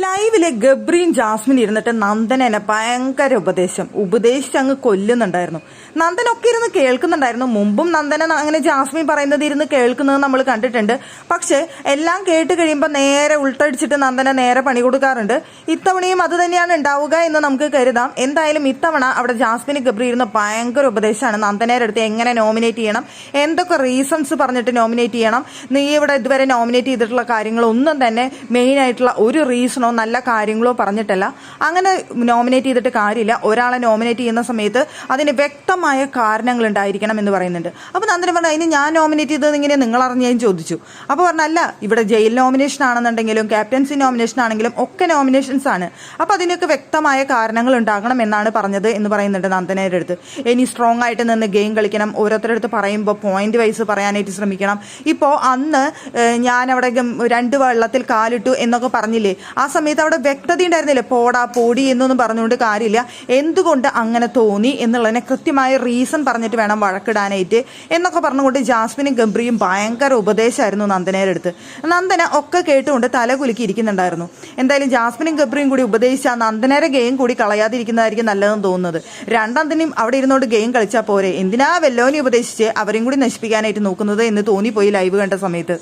ലൈവില് ഗബ്രിയും Jasmine ഇരുന്നിട്ട് നന്ദനെ ഭയങ്കര ഉപദേശിച്ച് അങ്ങ് കൊല്ലുന്നുണ്ടായിരുന്നു. നന്ദനൊക്കെ ഇരുന്ന് കേൾക്കുന്നുണ്ടായിരുന്നു. മുമ്പും നന്ദന അങ്ങനെ ജാസ്മിൻ പറയുന്നത് ഇരുന്ന് കേൾക്കുന്നത് നമ്മൾ കണ്ടിട്ടുണ്ട്. പക്ഷെ എല്ലാം കേട്ട് കഴിയുമ്പോൾ നേരെ ഉൾട്ടടിച്ചിട്ട് നന്ദന നേരെ പണി കൊടുക്കാറുണ്ട്. ഇത്തവണയും അത് തന്നെയാണ് ഉണ്ടാവുക എന്ന് നമുക്ക് കരുതാം. എന്തായാലും ഇത്തവണ അവിടെ ജാസ്മിന് ഗബ്രി ഇരുന്ന് ഭയങ്കര ഉപദേശമാണ്. നന്ദനയുടെ അടുത്ത് എങ്ങനെ നോമിനേറ്റ് ചെയ്യണം, എന്തൊക്കെ റീസൺസ് പറഞ്ഞിട്ട് നോമിനേറ്റ് ചെയ്യണം, നീ ഇവിടെ ഇതുവരെ നോമിനേറ്റ് ചെയ്തിട്ടുള്ള കാര്യങ്ങളൊന്നും തന്നെ മെയിൻ ആയിട്ടുള്ള ഒരു റീസണോ നല്ല കാര്യങ്ങളോ പറഞ്ഞിട്ടല്ല. അങ്ങനെ നോമിനേറ്റ് ചെയ്തിട്ട് കാര്യമില്ല. ഒരാളെ നോമിനേറ്റ് ചെയ്യുന്ന സമയത്ത് അതിന് വ്യക്തമായ കാരണങ്ങൾ ഉണ്ടായിരിക്കണം എന്ന് പറയുന്നുണ്ട്. അപ്പൊ നന്ദന പറഞ്ഞു, അതിന് ഞാൻ നോമിനേറ്റ് ചെയ്തത് ഇങ്ങനെ നിങ്ങൾ അറിഞ്ഞേന്ന് ചോദിച്ചു. അപ്പൊ പറഞ്ഞല്ല, ഇവിടെ ജയിൽ നോമിനേഷൻ ആണെന്നുണ്ടെങ്കിലും ക്യാപ്റ്റൻസി നോമിനേഷൻ ആണെങ്കിലും ഒക്കെ നോമിനേഷൻസ് ആണ്. അപ്പൊ അതിനൊക്കെ വ്യക്തമായ കാരണങ്ങൾ ഉണ്ടാകണം എന്നാണ് പറഞ്ഞത് എന്ന് പറയുന്നുണ്ട് നന്ദനയുടെ അടുത്ത്. ഇനി സ്ട്രോങ് ആയിട്ട് നിന്ന് ഗെയിം കളിക്കണം, ഓരോരുത്തരുടെ അടുത്ത് പറയുമ്പോൾ പോയിന്റ് വൈസ് പറയാനായിട്ട് ശ്രമിക്കണം. ഇപ്പോൾ അന്ന് ഞാൻ അവിടെ 2 വെള്ളത്തിൽ കാലിട്ടു എന്നൊക്കെ പറഞ്ഞില്ലേ, ആ സമയത്ത് അവിടെ വ്യക്തത ഉണ്ടായിരുന്നില്ല. പോടാ പോടി എന്നൊന്നും പറഞ്ഞുകൊണ്ട് കാര്യമില്ല, എന്തുകൊണ്ട് അങ്ങനെ തോന്നി എന്നുള്ളതിനെ കൃത്യമായ റീസൺ പറഞ്ഞിട്ട് വേണം വഴക്കിടാനായിട്ട് എന്നൊക്കെ പറഞ്ഞുകൊണ്ട് ജാസ്മിനും ഗബ്രിയും ഭയങ്കര ഉപദേശമായിരുന്നു നന്ദനയുടെ അടുത്ത്. നന്ദന ഒക്കെ കേട്ടുകൊണ്ട് തല കുലുക്കി ഇരിക്കുന്നുണ്ടായിരുന്നു. എന്തായാലും ജാസ്മിനും ഗബ്രിയും കൂടി ഉപദേശിച്ച നന്ദനയുടെ ഗെയിം കൂടി കളയാതിരിക്കുന്നതായിരിക്കും നല്ലതെന്ന് തോന്നുന്നത്. രണ്ടാമതിനും അവിടെ ഇരുന്നോണ്ട് ഗെയിം കളിച്ചാൽ പോരെ, എന്തിനാ വെല്ലോനെ ഉപദേശിച്ച് അവരെയും കൂടി നശിപ്പിക്കാനായിട്ട് നോക്കുന്നത് എന്ന് തോന്നിപ്പോയി ലൈവ് കണ്ട സമയത്ത്.